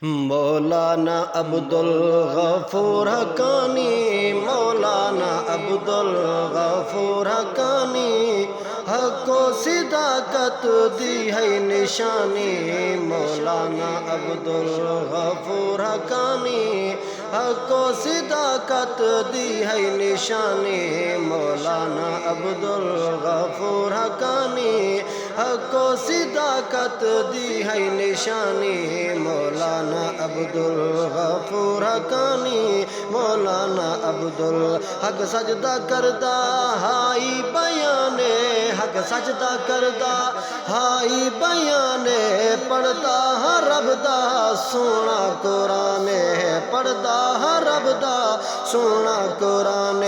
مولانا عبدالغفور حقانی، مولانا عبدالغفور حقانی، حق و صداقت دی ہے نشانی، مولانا عبدالغفور حقانی، حق و صداقت دی ہے نشانی، مولانا عبدالغفور حقانی، حق و صداقت دی ہے نشانی، مولانا عبدالغفور حقانی، مولانا عبدالحق سجدہ کردہ ہائی بیان، حق سجدہ کردہ ہائی بیان، پڑھدا ہاں رب دا سونا قرآن، پڑھدا ہاں رب دا سونا قرآن،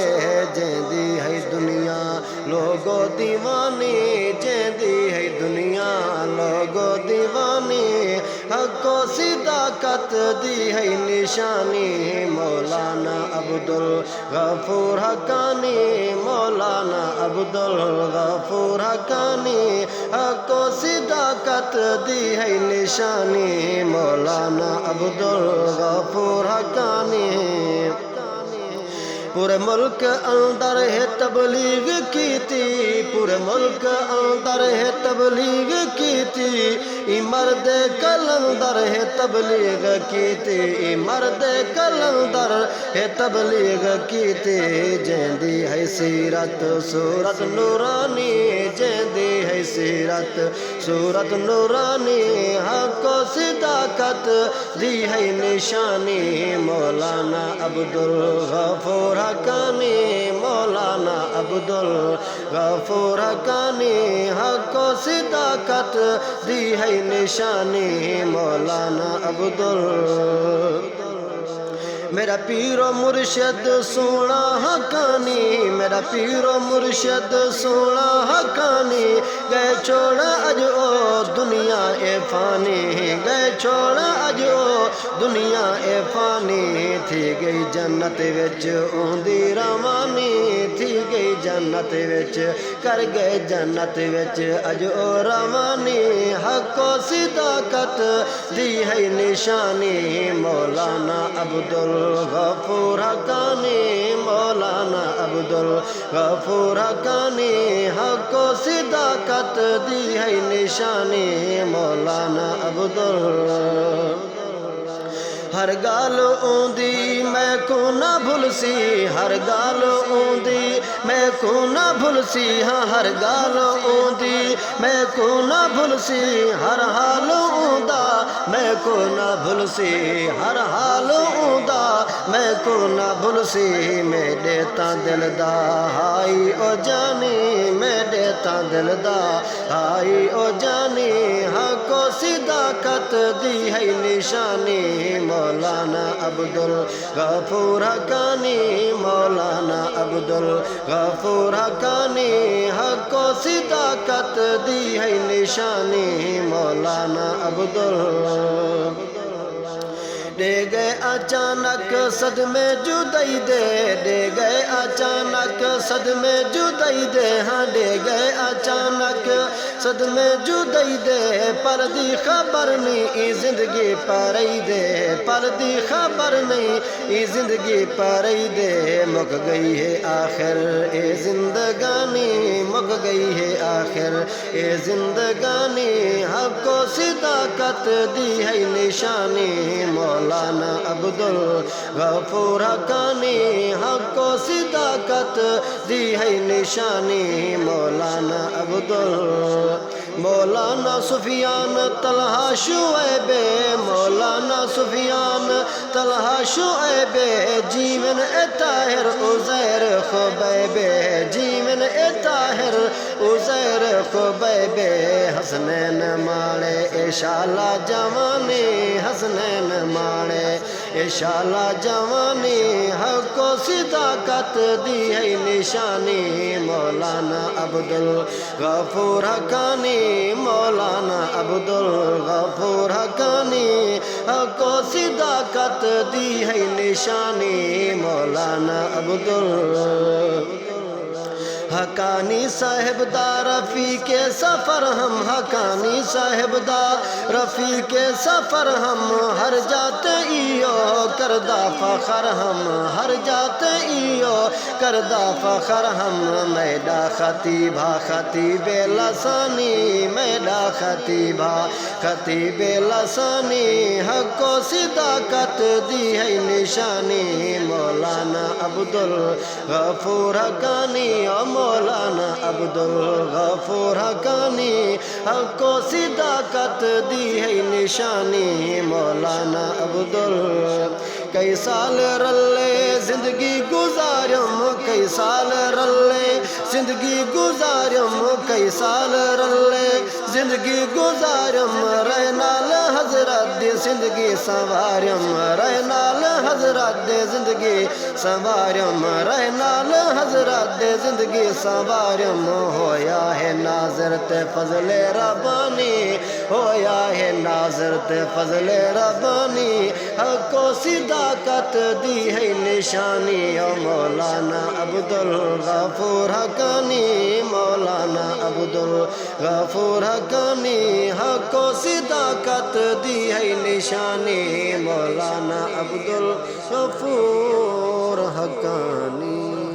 جیندی ہے دنیا لوگو دیوانی، جیندی ہے دنیا لوگو دیوانی، حق و صداقت دی ہے نشانی، مولانا عبدالغفور حقانی، مولانا عبدالغفور حقانی، حق و صداقت دی ہے نشانی، مولانا عبدالغفور حقانی۔ پورے ملک اندر ہے تبلیغ کیتی، پورے ملک اندر ہے تبلیغ کیتی، ای مرد کلندر ہے تبلیغ کیتی، ای مرد کلندر ہے تبلیغ کیتی، جیندی ہے سیرت صورت نورانی، جیندی ہے سیرت صورت نورانی، حق و صداقت دی ہے نشانی، مولانا عبدالغفور حقانی، مولانا عبدالغفور حقانی، حق و صداقت دی ہے نشانی، مولانا میرا پیر و مرشد سونا حقانی، میرا پیر و مرشد سونا حقانی، گئے چھوڑا اج او دنیا اے فانی، گئے چھوڑا اج او دنیا اے فانی، تھی گئی جنت وچ اوندی روانی، تھی گئی جنت وچ کر گئے جنت وچ اج او روانی، حق و صداقت دی ہے نشانی، مولانا عبدالغفور حقانی، مولانا عبدالغفور حقانی، حق و صداقت دی ہے نشانی، مولانا ہر گال اوندی میں کو نہ بھلسی، ہر گال اوندی میں کو نہ بھلسی، ہاں ہر گال اوندی میں کو نہ بھلسی، ہر حال اوندا میں کو نہ بھلسی، ہر حال اوندا میں کو نہ بھلسی، میں دیتا دل دا ہائی او جانی، میں دیتا دل دا ہائی او جانی، حق و صداقت دی ہے نشانی، مولانا عبدالغفور حقانی، مولانا عبدالغفور حقانی، حق و صداقت دی ہے نشانی، مولانا دے گئے اچانک صدمے جدائی دے، دے گئے اچانک صدمے جدائی دے، ہاں دے گئے اچانک صدمے جدائی دے، پر دی خبر نہیں ای زندگی پائی دے، پر دی خبر نہیں ای زندگی پائی دے، مک گئی ہے آخر اے زندگانی، مک گئی ہے آخر اے زندگانی، حق و صداقت دی ہے نشانی، مولانا عبدالغفور حقانی، حق و صداقت دی ہے نشانی، مولانا مولانا سفیان طلحہ شعیب، مولانا سفیان طلحہ شعیب، جیون اے طاہر عزیر خبیب، جیون اے طاہر عزیر خبیب، حسنین ماڑے اے شالا جوانی، حسنین ماڑے اے شالا جوانی، حق و صداقت دی ہے نشانی، مولانا عبدالغفور حقانی، مولانا عبدالغفور حقانی، حق و صداقت دی ہے نشانی، مولانا حقانی صاحب دا رفیق سفر ہم حقانی صاحب دا رفیق سفر ہم ہر جاتے ایو کردہ فخر ہم ہر جاتے ایو کردہ فخر ہم میڈا خطیبہ خطیب لسانی میڈا خطیبہ خطیب لسانی حق و صداقت دی ہے نشانی مولانا عبدالغفور حقانی مولانا عبدالغفور حقانی حق و صداقت دی ہے نشانی مولانا کئی سال رلے زندگی گزارم کئی سال رلے زندگی گزارم کئی سال رلے زندگی گزارم رہنال حضرت دی زندگی سوارم رہنال حضرت دی زندگی سوارم رہنال حضرت دی زندگی سوارم ہویا ہے ناظر تے فضل ربانی ہویا ہے ناظر تے فضل ربانی حق و صداقت دی ہے نشانی مولانا عبدالغفور حقانی مولانا عبدالغفور حقانی حق و صداقت دی ہے نشانی مولانا عبدالغفور حقانی